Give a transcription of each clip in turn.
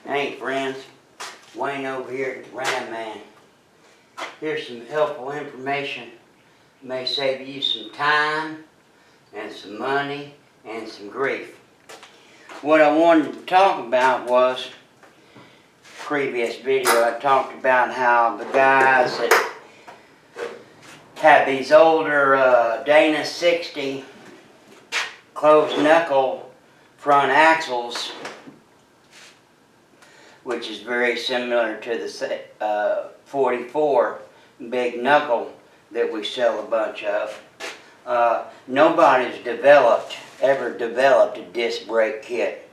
Hey friends, Wayne over here at the Ram Man. Here's some helpful information. May save you some time and some money and some grief. What I wanted to talk about was, previous video I talked about how the guys that have these older Dana 60 closed knuckle front axles, which is very similar to the 44 big knuckle that we sell a bunch of. Nobody's ever developed a disc brake kit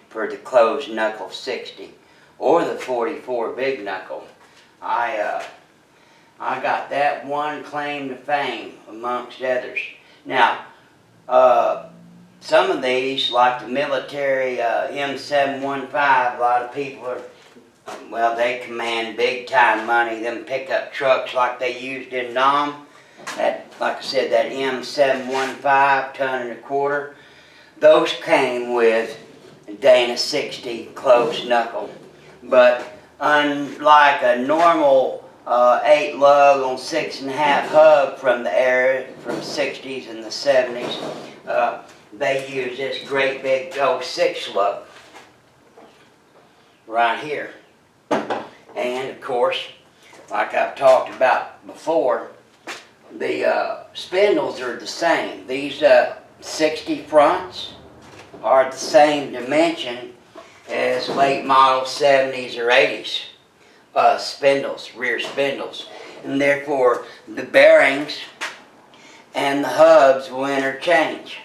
for the closed knuckle 60 or the 44 big knuckle. I got that one claim to fame amongst others. Now, some of these, like the military M715, a lot of people are, well, they command big time money. Them pickup trucks like they used in Nam, that, like I said, that M715, ton and a quarter, those came with Dana 60 closed knuckle. But unlike a normal 8 lug on 6.5 hub from the era, from 60s and the 70s, they use this great big 6 lug right here. And of course, like I've talked about before, the spindles are the same. These 60 fronts are the same dimension as late model 70s or 80s spindles, rear spindles. And therefore, the bearings and the hubs will interchange.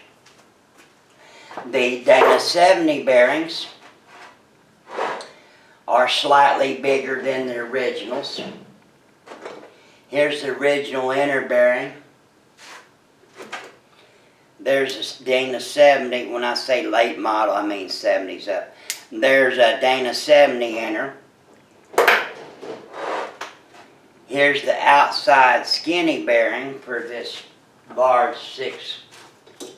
The Dana 70 bearings are slightly bigger than the originals. Here's the original inner bearing. There's a Dana 70. When I say late model, I mean 70s up. There's a Dana 70 inner. Here's the outside skinny bearing for this large 6-bolt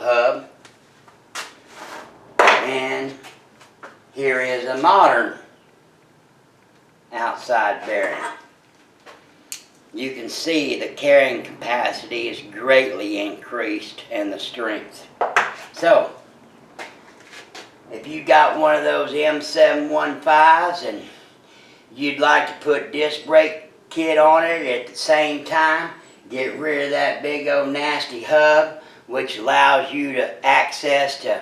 hub. And here is a modern outside bearing. You can see the carrying capacity is greatly increased and the strength. So, if you got one of those M715s and you'd like to put disc brake kit on it at the same time, get rid of that big old nasty hub, which allows you to access to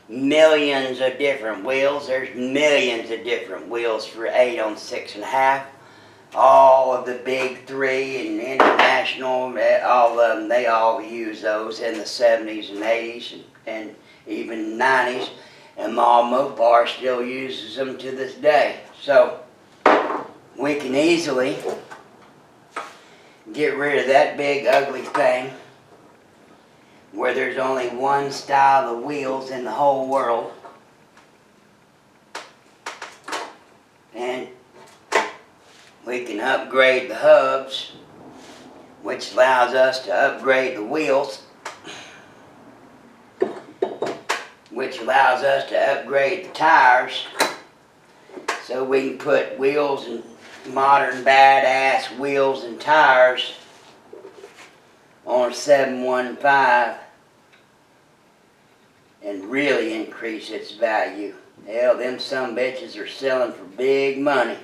millions of different wheels. There's millions of different wheels for 8 on 6.5. All of the big 3 and international, all of them, they all use those in the 70s and 80s and even 90s. And Mopar still uses them to this day. So we can easily get rid of that big ugly thing where there's only one style of wheels in the whole world. And we can upgrade the hubs, which allows us to upgrade the wheels, which allows us to upgrade the tires, so we can put wheels and modern badass wheels and tires on a 715 and really increase its value. Hell, them some bitches are selling for big money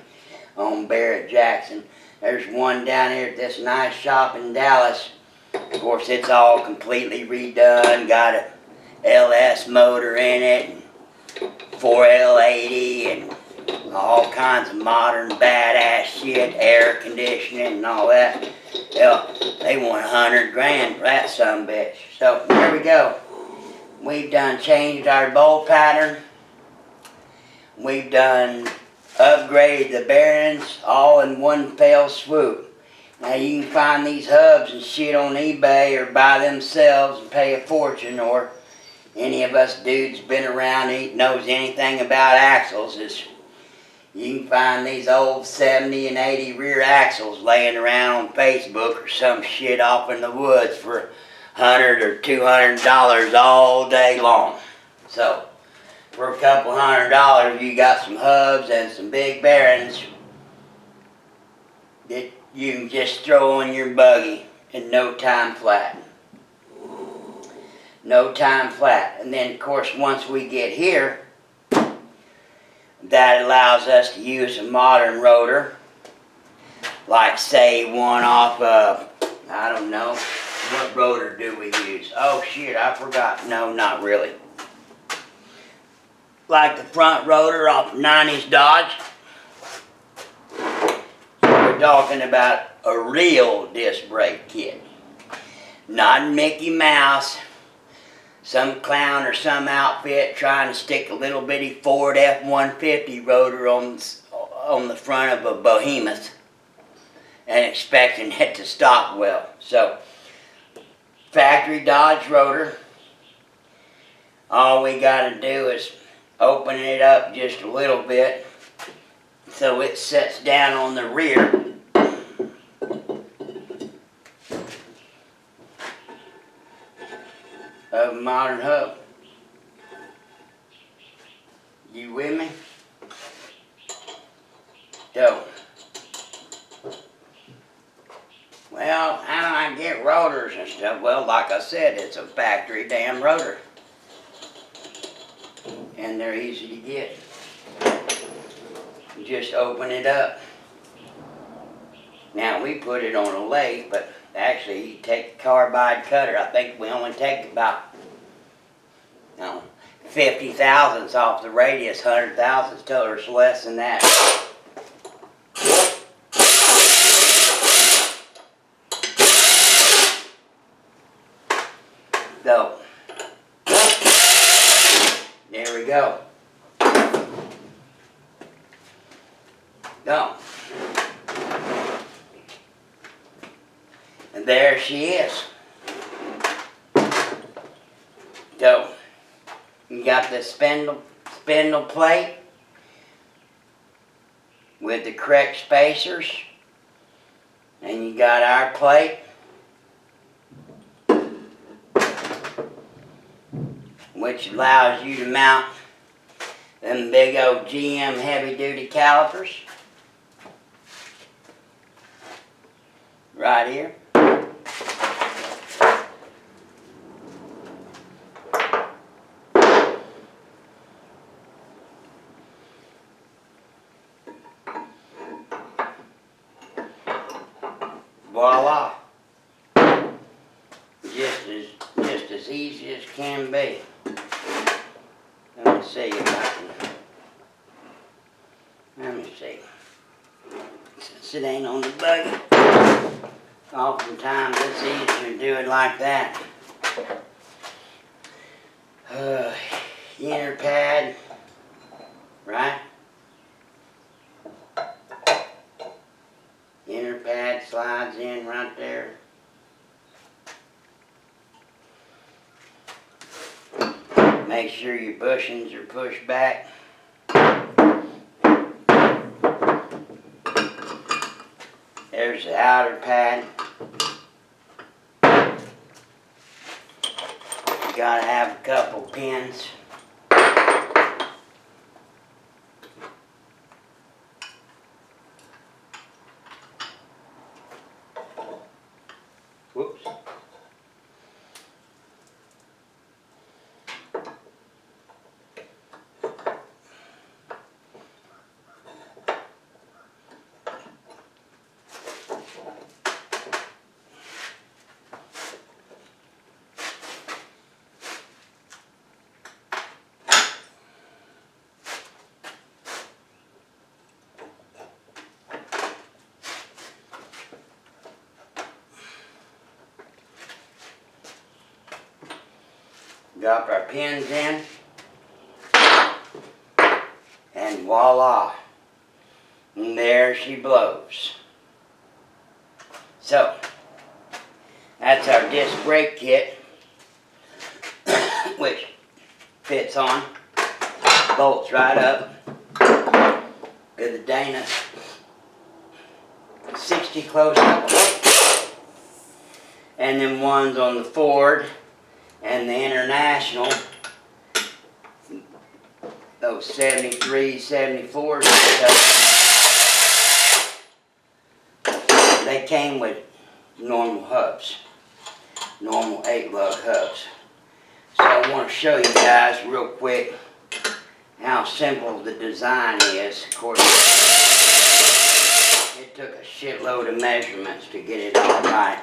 on Barrett Jackson. There's one down here at this nice shop in Dallas. Of course, it's all completely redone, got a LS motor in it, and 4L80, and all kinds of modern badass shit, air conditioning and all that. Hell, they want 100 grand for that sumbitch. So, here we go. We've done changed our bolt pattern. We've done upgraded the bearings all in one fell swoop. Now you can find these hubs and shit on eBay or by themselves and pay a fortune, or any of us dudes been around knows anything about axles is you can find these old 70 and 80 rear axles laying around on Facebook or some shit off in the woods for $100 or $200 all day long. So for a couple $100, you got some hubs and some big bearings that you can just throw on your buggy in no time flat. No time flat. And then of course once we get here, that allows us to use a modern rotor, like say one off of, I don't know, what rotor do we use? Oh shit, I forgot. No, not really. Like the front rotor off 90s Dodge. We're talking about a real disc brake kit. Not Mickey Mouse, some clown or some outfit trying to stick a little bitty Ford F-150 rotor on the front of a behemoth and expecting it to stop well. So, factory Dodge rotor, all we got to do is open it up just a little bit so it sets down on the rear. Of a modern hub. You with me? So, well, how do I get rotors and stuff? Well, like I said, it's a factory damn rotor. And they're easy to get. You just open it up. Now, we put it on a lathe, but actually, you take a carbide cutter. I think we only take about 50 thousandths off the radius, 100 thousandths total, or less than that. So, there we go. So, and there she is. So, you got the spindle plate with the correct spacers, and you got our plate, which allows you to mount them big old GM heavy duty calipers right here. Voila. Just as easy as can be. Let me see if I can. Let me see. Since it ain't on the buggy, oftentimes it's easier to do it like that. Inner pad, right? Inner pad slides in right there. Make sure your bushings are pushed back. There's the outer pad. You gotta have a couple pins. Whoops. Drop our pins in, and voila, and there she blows. So, that's our disc brake kit, which fits on, bolts right up to the Dana 60 close-up, and then ones on the Ford and the International those 73, 74s and stuff, they came with normal hubs, normal 8-lug hubs. So I want to show you guys real quick how simple the design is. Of course, it took a shitload of measurements to get it all right.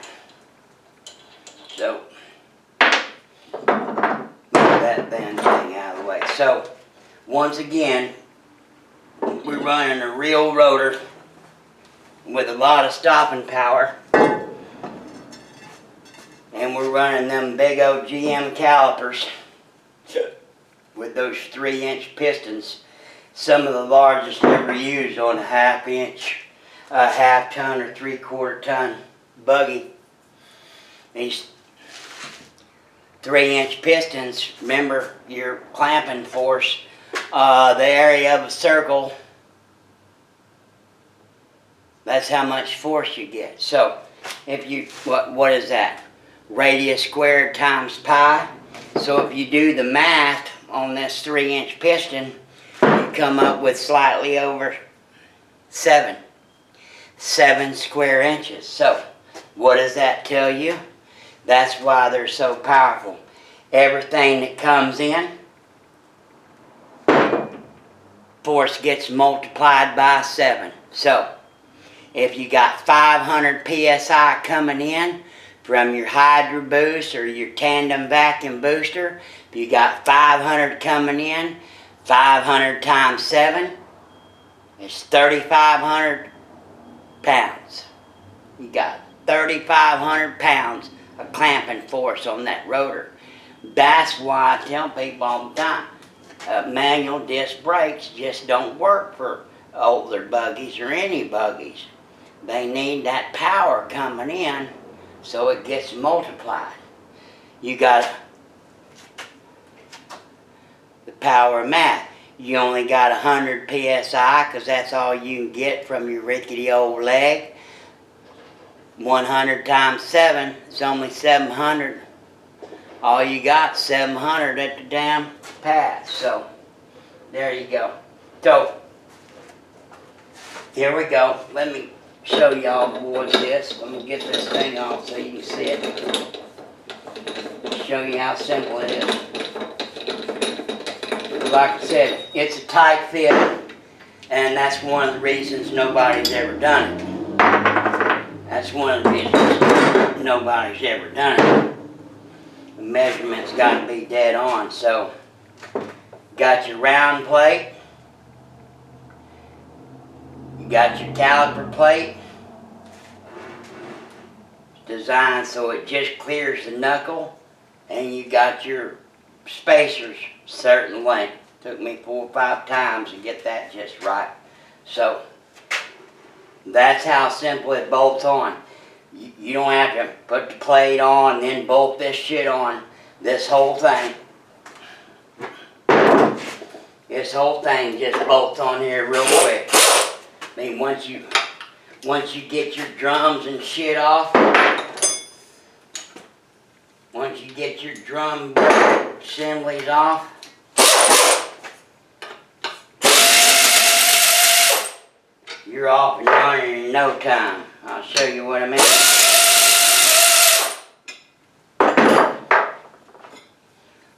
So, move that bend thing out of the way. So, once again, we're running a real rotor with a lot of stopping power. And we're running them big old GM calipers with those 3-inch pistons. Some of the largest ever used on a half-inch, half-ton or 3/4 ton buggy. These 3-inch pistons, remember your clamping force, the area of a circle, that's how much force you get. So, if you, what is that? Radius squared times pi. So if you do the math on this 3-inch piston, you come up with slightly over 7 square inches. So what does that tell you? That's why they're so powerful. Everything that comes in, force gets multiplied by 7. So if you got 500 psi coming in from your Hydro Boost or your tandem vacuum booster, if you got 500 coming in, 500 times 7 is 3,500 pounds. You got 3,500 pounds of clamping force on that rotor. That's why I tell people all the time, manual disc brakes just don't work for older buggies or any buggies. They need that power coming in so it gets multiplied. You got the power of math. You only got 100 psi because that's all you can get from your rickety old leg. 100 times 7 is only 700. All you got, 700 at the damn pass. So, there you go. So, here we go. Let me show y'all boys this. Let me get this thing off so you can see it. Show you how simple it is. Like I said, it's a tight fit, and that's one of the reasons nobody's ever done it. That's one of the reasons nobody's ever done it. The measurement's got to be dead on. So, got your round plate. You got your caliper plate. It's designed so it just clears the knuckle. And you got your spacers certain length. Took me 4 or 5 times to get that just right. So, that's how simple it bolts on. You don't have to put the plate on and then bolt this shit on. This whole thing. This whole thing just bolts on here real quick. I mean, once you get your drums and shit off, once you get your drum assemblies off, you're off and running in no time. I'll show you what I mean.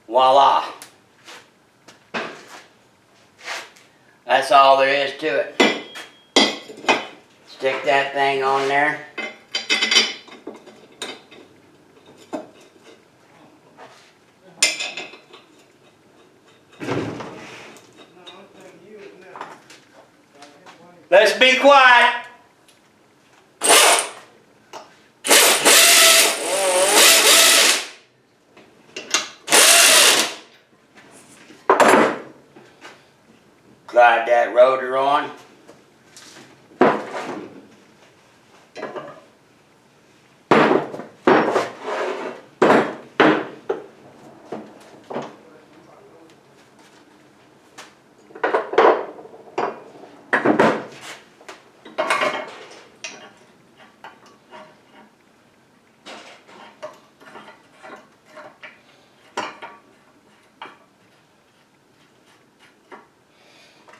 Voila. That's all there is to it. Stick that thing on there. Let's be quiet. Glide that rotor on.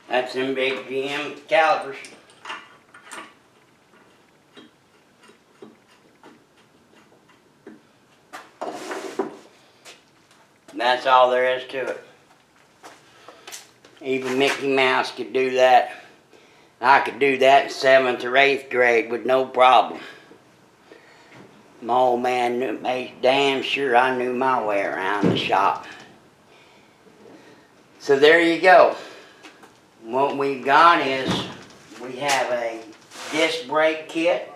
That's them big GM calipers. That's all there is to it. Even Mickey Mouse could do that. I could do that in 7th or 8th grade with no problem. My old man made damn sure I knew my way around the shop. So there you go. What we've got is we have a disc brake kit.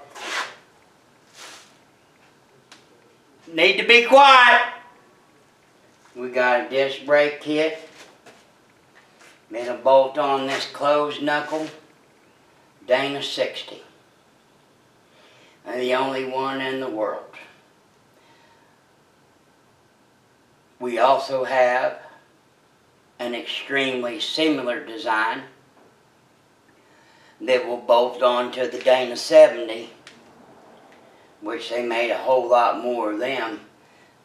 Need to be quiet. We got a disc brake kit. Then a bolt on this closed knuckle Dana 60. And the only one in the world. We also have an extremely similar design that will bolt onto the Dana 70, which they made a whole lot more of them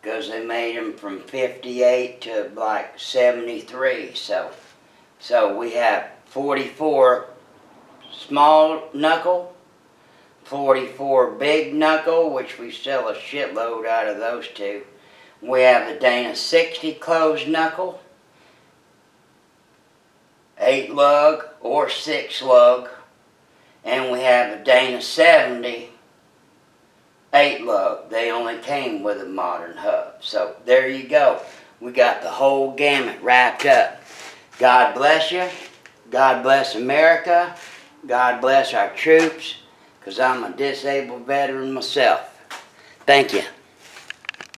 because they made them from 58 to like 73. So we have 44 small knuckle, 44 big knuckle, which we sell a shitload out of those two. We have the Dana 60 closed knuckle, 8 lug or 6 lug, and we have a Dana 70 8 lug. They only came with a modern hub. So there you go. We got the whole gamut wrapped up. God bless you. God bless America. God bless our troops, because I'm a disabled veteran myself. Thank you.